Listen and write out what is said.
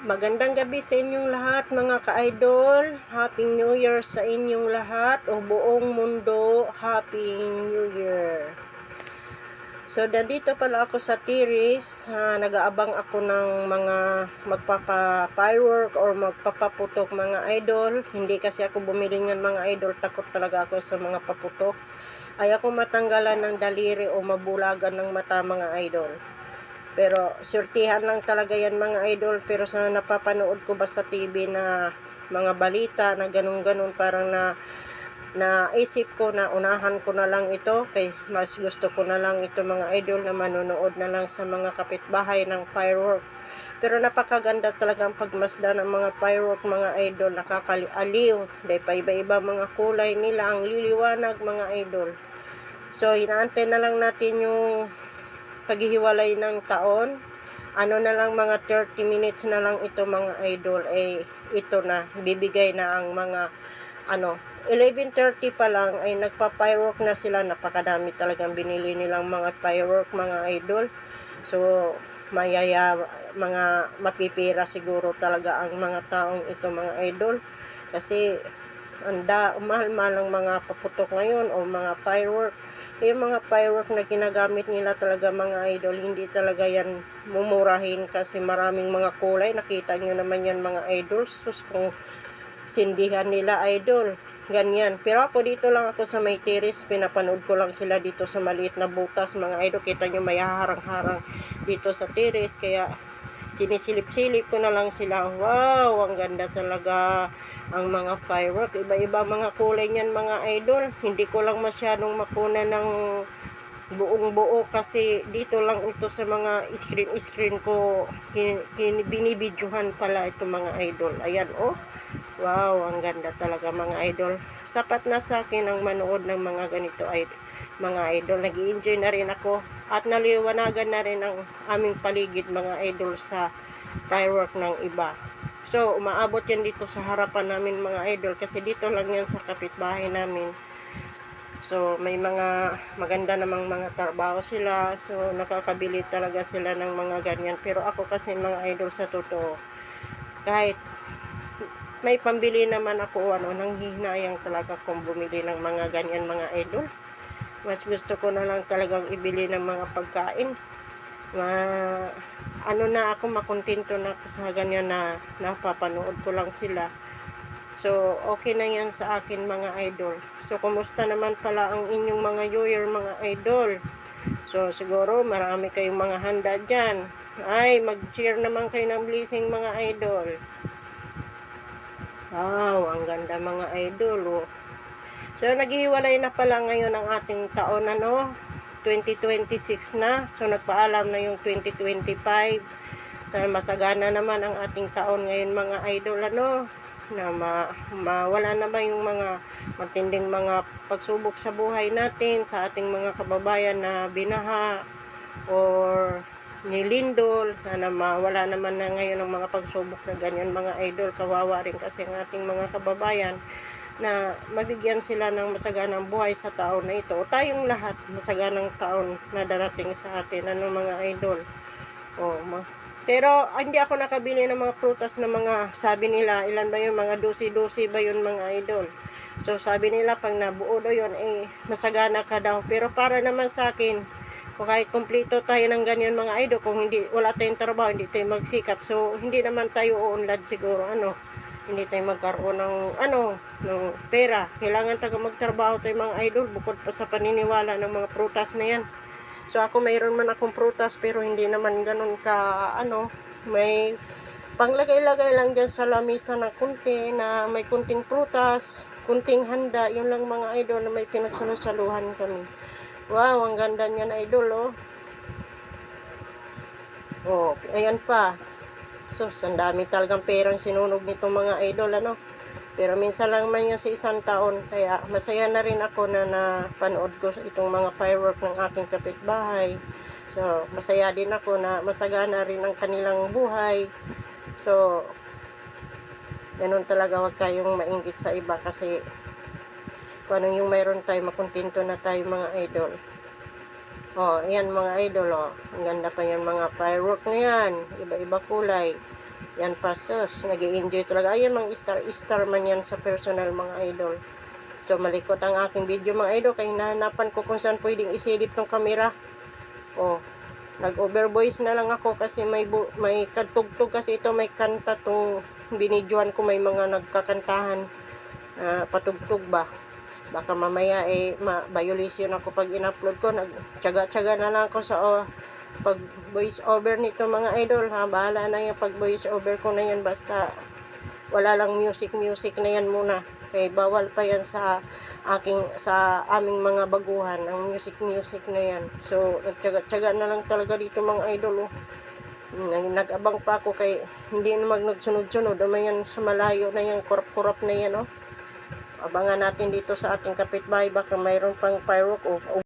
Magandang gabi sa inyong lahat mga ka-idol. Happy New Year sa inyong lahat o buong mundo. Happy New Year. So, nandito pala ako sa Tiris. Nag-aabang ako ng mga magpapa-firework or magpapaputok mga idol. Hindi kasi ako bumili ng mga idol. Takot talaga ako sa mga paputok. Ayaw ko matanggalan ng daliri o mabulagan ng mata mga idol. Pero surtihan lang talaga yan mga idol. Pero sa napapanood ko ba sa TV na mga balita na ganun-ganun, parang naisip ko na unahan ko na lang ito. Kay mas gusto ko na lang ito mga idol na manonood na lang sa mga kapitbahay ng firework. Pero napakaganda talaga ang pagmasda ng mga firework mga idol. Nakakaliw. Dahil pa iba-iba mga kulay nila. Ang liliwanag mga idol. So inaantay na lang natin yung paghihiwalay ng taon. Ano na lang, mga 30 minutes na lang ito mga idol. Ito na, bibigay na ang mga 11:30 pa lang ay nagpa-firework na sila. Napakadami talagang binili nilang mga firework mga idol. So mga mapipira siguro talaga ang mga taong ito mga idol. Kasi mahal-mahal ang mga paputok ngayon o mga firework. Yung mga firework na ginagamit nila talaga mga idol, hindi talaga yan mumurahin kasi maraming mga kulay. Nakita nyo naman yan mga idol. Sus, kung sindihan nila idol, ganyan. Pero ako dito lang ako sa may Tiris, pinapanood ko lang sila dito sa maliit na butas mga idol. Kita nyo may harang-harang dito sa Tiris, kaya sinisilip-silip ko na lang sila. Wow, ang ganda talaga ang mga firework. Iba-iba mga kulay niyan mga idol. Hindi ko lang masyadong makuna ng buong buo kasi dito lang ito sa mga screen ko binibidyohan pala ito mga idol. Ayan oh. Wow, ang ganda talaga mga idol. Sapat na sa akin ang manood ng mga ganito mga idol. Nag-i-enjoy na rin ako at naliwanagan na rin ang aming paligid mga idol sa firework ng iba. So, umaabot yan dito sa harapan namin mga idol kasi dito lang yan sa kapitbahay namin. So, may mga maganda namang mga trabaho sila. So, nakakabili talaga sila ng mga ganyan. Pero ako kasi mga idol sa totoo, kahit may pambili naman ako, nanghihinayang talaga kung bumili ng mga ganyan mga idol. Mas gusto ko na lang talagang ibili ng mga pagkain. Ako makontento na sa ganyan na napapanood ko lang sila. So, okay na yan sa akin mga idol. So, kumusta naman pala ang inyong mga New Year mga idol? So, siguro marami kayong mga handa dyan. Ay, mag-cheer naman kayo ng blessing mga idol. Wow, ang ganda mga idol oh. So, naghihiwalay na pala ngayon ang ating taon 2026 na. So, nagpaalam na yung 2025. Masagana naman ang ating taon ngayon mga idol na mawala naman yung mga matinding mga pagsubok sa buhay natin, sa ating mga kababayan na binaha or nilindol. Sana mawala naman na ngayon ang mga pagsubok na ganyan mga idol. Kawawa rin kasi ang ating mga kababayan na mabigyan sila ng masaganang buhay sa taon na ito. O tayong lahat, masaganang taon na darating sa atin. Mga idol? Pero hindi ako nakabili ng mga prutas na mga, sabi nila, ilan ba yun? Mga dosi-dosi ba yun mga idol? So sabi nila, pag nabuo daw yun, masagana ka daw. Pero para naman sa akin, kung kahit kumpleto tayo ng ganyan mga idol, kung wala tayong trabaho, hindi tayo magsikap. So hindi naman tayo uunlad siguro, hindi tayo magkaroon ng pera. Kailangan tayo magtrabaho tayo mga idol, bukod pa sa paniniwala ng mga prutas na yan. So ako mayroon man akong prutas pero hindi naman ganun ka may panglagay-lagay lang dyan sa lamisa na kunti na may kunting prutas, kunting handa. Yun lang mga idol na may pinagsalusaluhan kami. Wow, ang ganda niyan idol oh. Ayan pa. So, ang dami talagang perang sinunog nitong mga idol Pero minsan lang man yun sa isang taon. Kaya masaya na rin ako na napanood ko itong mga firework ng aking kapitbahay. So, masaya din ako na masagana rin ang kanilang buhay. So, ganun talaga, wag tayong mainggit sa iba kasi kung ano yung mayroon tayo, makontento na tayo mga idol. Ayan mga idol Ang ganda pa yan mga firework na yan. Iba-iba kulay. Yan pa sus, nag-i-enjoy talaga. Ayan, mga star man yan sa personal mga idol. So, malikot ang aking video mga idol. Kaya hinahanapan ko kung saan pwedeng isilip tong camera. Oh, nag-overvoice na lang ako kasi may katugtog kasi ito, may kanta tong binidyohan ko, may mga nagkakantahan. Patugtog ba? Baka mamaya violation ako pag in-upload ko. Nagtyaga-tyaga na lang ako sa pag voice over nito mga idol ha. Bahala na yan pag voice over ko na yan, basta wala lang music na yan muna. Kaya bawal pa yan sa aming mga baguhan ang music na yan. So nagtyaga-tyaga na lang talaga dito mga idol. Nag-abang pa ako kay hindi naman nagsunod-sunod. Yan sa malayo na yan, kurap-kurap na yan. Abangan natin dito sa ating kapitbahay, baka mayroon pang firework o